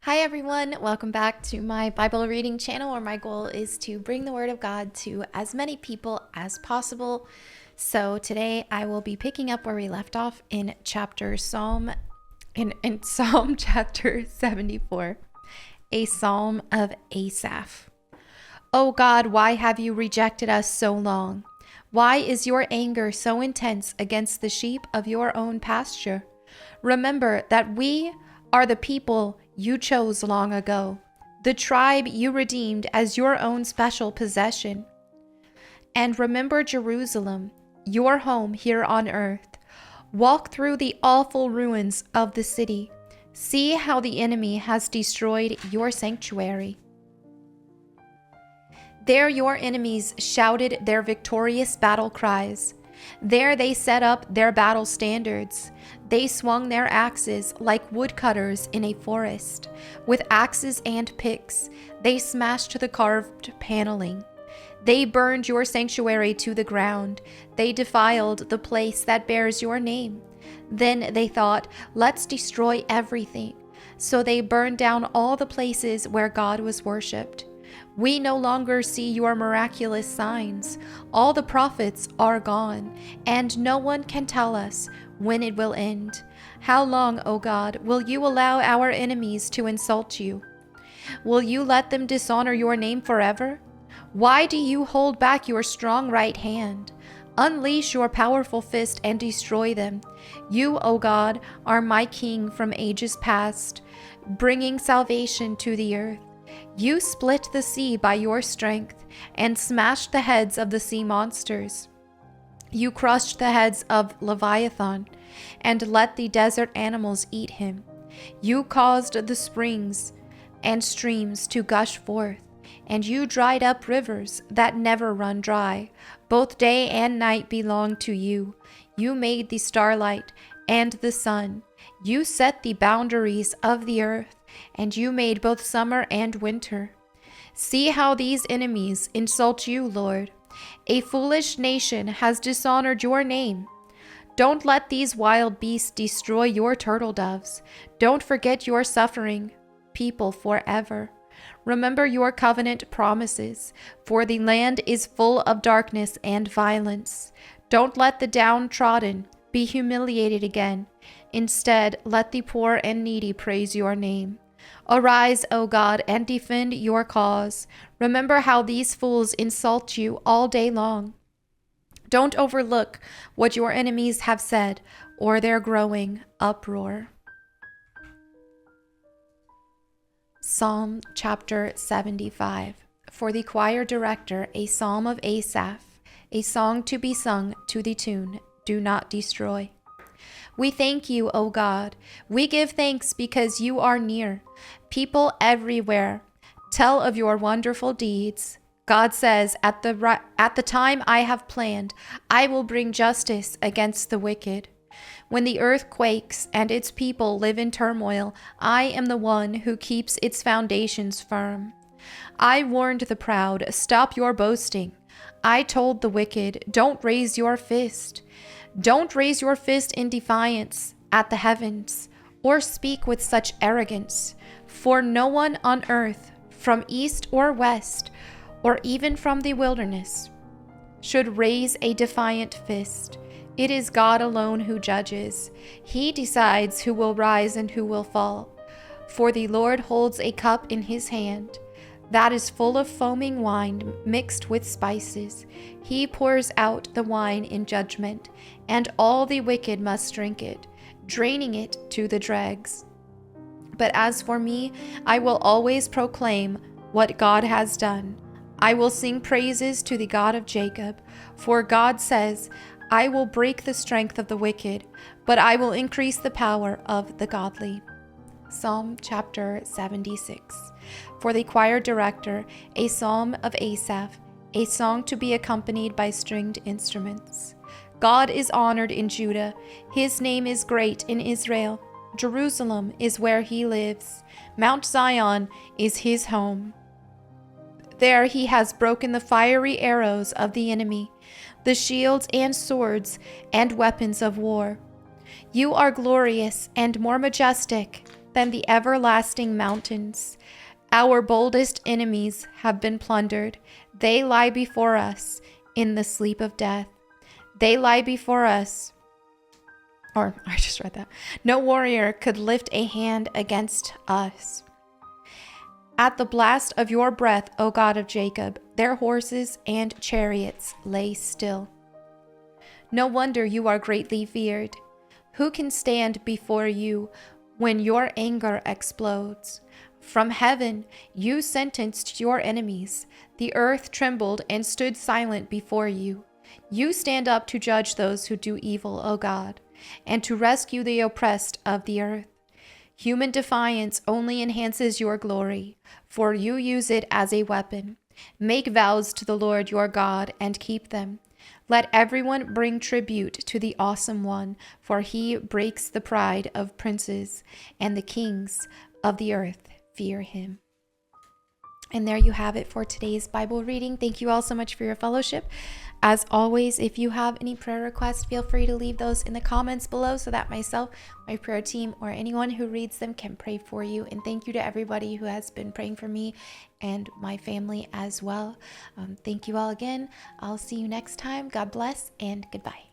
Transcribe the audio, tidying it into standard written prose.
Hi everyone, welcome back to my Bible reading channel where my goal is to bring the Word of God to as many people as possible. So today I will be picking up where we left off in Psalm chapter 74, a psalm of Asaph. O God, why have you rejected us so long? Why is your anger so intense against the sheep of your own pasture? Remember that we are the people you chose long ago, the tribe you redeemed as your own special possession. And remember Jerusalem, your home here on earth. Walk through the awful ruins of the city. See how the enemy has destroyed your sanctuary. There your enemies shouted their victorious battle cries. There they set up their battle standards. They swung their axes like woodcutters in a forest. With axes and picks, they smashed the carved paneling. They burned your sanctuary to the ground. They defiled the place that bears your name. Then they thought, let's destroy everything. So they burned down all the places where God was worshipped. We no longer see your miraculous signs. All the prophets are gone, and no one can tell us when it will end. How long, O God, will you allow our enemies to insult you? Will you let them dishonor your name forever? Why do you hold back your strong right hand? Unleash your powerful fist and destroy them. You, O God, are my King from ages past, bringing salvation to the earth. You split the sea by your strength and smashed the heads of the sea monsters. You crushed the heads of Leviathan and let the desert animals eat him. You caused the springs and streams to gush forth, and you dried up rivers that never run dry. Both day and night belong to you. You made the starlight and the sun. You set the boundaries of the earth, and you made both summer and winter. See how these enemies insult you, Lord. A foolish nation has dishonored your name. Don't let these wild beasts destroy your turtle doves. Don't forget your suffering people forever. Remember your covenant promises, for the land is full of darkness and violence. Don't let the downtrodden be humiliated again. Instead, let the poor and needy praise your name. Arise, O God, and defend your cause. Remember how these fools insult you all day long. Don't overlook what your enemies have said or their growing uproar. Psalm chapter 75. For the choir director, a psalm of Asaph, a song to be sung to the tune, Do Not Destroy. We thank you, O God. We give thanks because you are near. People everywhere tell of your wonderful deeds. God says, at the time I have planned, I will bring justice against the wicked. When the earth quakes and its people live in turmoil, I am the one who keeps its foundations firm. I warned the proud, stop your boasting. I told the wicked, don't raise your fist. Don't raise your fist in defiance at the heavens, or speak with such arrogance, for no one on earth, from east or west, or even from the wilderness, should raise a defiant fist. It is God alone who judges. He decides who will rise and who will fall. For the Lord holds a cup in his hand that is full of foaming wine mixed with spices. He pours out the wine in judgment, and all the wicked must drink it, draining it to the dregs. But as for me, I will always proclaim what God has done. I will sing praises to the God of Jacob, for God says, I will break the strength of the wicked, but I will increase the power of the godly. Psalm chapter 76. For the choir director, a psalm of Asaph, a song to be accompanied by stringed instruments. God is honored in Judah. His name is great in Israel. Jerusalem is where he lives. Mount Zion is his home. There he has broken the fiery arrows of the enemy, the shields and swords and weapons of war. You are glorious and more majestic than the everlasting mountains. Our boldest enemies have been plundered. They lie before us in the sleep of death. They lie before us. Or, I just read that. No warrior could lift a hand against us. At the blast of your breath, O God of Jacob, their horses and chariots lay still. No wonder you are greatly feared. Who can stand before you when your anger explodes? From heaven you sentenced your enemies. The earth trembled and stood silent before you. You stand up to judge those who do evil, O God, and to rescue the oppressed of the earth. Human defiance only enhances your glory, for you use it as a weapon. Make vows to the Lord your God and keep them. Let everyone bring tribute to the Awesome One, for he breaks the pride of princes, and the kings of the earth fear him. And there you have it for today's Bible reading. Thank you all so much for your fellowship. As always, if you have any prayer requests, feel free to leave those in the comments below so that myself, my prayer team, or anyone who reads them can pray for you. And thank you to everybody who has been praying for me and my family as well. Thank you all again. I'll see you next time. God bless and goodbye.